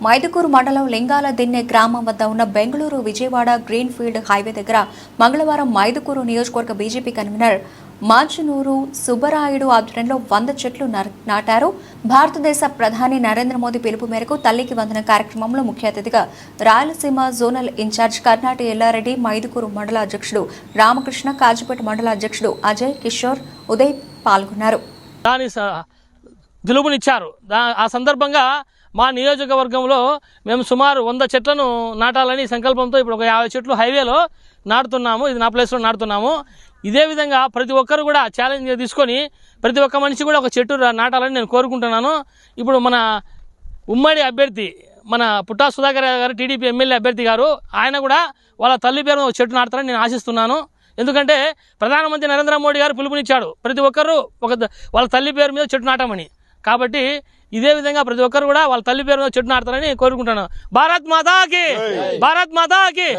మైదుకూరు మండలం లింగాల దిన్నె గ్రామం వద్ద ఉన్న Bengaluru Vijayawada green field highway దగ్గర మంగళవారం మైదుకూరు నియోజకవర్గ బీజేపీ కన్వీనర్ మాంచునూరు సుబ్బరాయుడు ఆధ్వర్యంలో 100 చెట్లు నాటారు. భారతదేశ ప్రధాని నరేంద్ర మోదీ పిలుపు మేరకు తల్లికి వందన కార్యక్రమంలో ముఖ్య అతిథిగా రాయలసీమ జోనల్ ఇన్ఛార్జ్ కర్నాటి ఎల్లారెడ్డి, మైదుకూరు మండల అధ్యక్షుడు రామకృష్ణ, కాజీపేట మండల అధ్యక్షుడు అజయ్ కిషోర్, ఉదయ్ పాల్గొన్నారు. పిలుపునిచ్చారు. ఆ సందర్భంగా మా నియోజకవర్గంలో మేము సుమారు 100 చెట్లను నాటాలని సంకల్పంతో ఇప్పుడు ఒక 50 చెట్లు హైవేలో నాటుతున్నాము. ఇది నా ప్లేస్లో నాటుతున్నాము. ఇదే విధంగా ప్రతి ఒక్కరు కూడా ఛాలెంజ్ తీసుకొని ప్రతి ఒక్క మనిషి కూడా ఒక చెట్టు నాటాలని నేను కోరుకుంటున్నాను. ఇప్పుడు మన ఉమ్మడి అభ్యర్థి మన పుట్టా సుధాకర్ గారు, టీడీపీ ఎమ్మెల్యే అభ్యర్థి గారు, ఆయన కూడా వాళ్ళ తల్లి పేరు ఒక చెట్టు నాటుతారని నేను ఆశిస్తున్నాను. ఎందుకంటే ప్రధానమంత్రి నరేంద్ర మోడీ గారు పిలుపునిచ్చాడు ప్రతి ఒక్కరు వాళ్ళ తల్లి పేరు మీద చెట్టు నాటమని. కాబట్టి ఇదే విధంగా ప్రతి ఒక్కరు కూడా వాళ్ళ తల్లి పేరు మీద చెట్టు నాటుతారని కోరుకుంటున్నాను. భారత్ మాతాకి, భారత్ మాతాకి.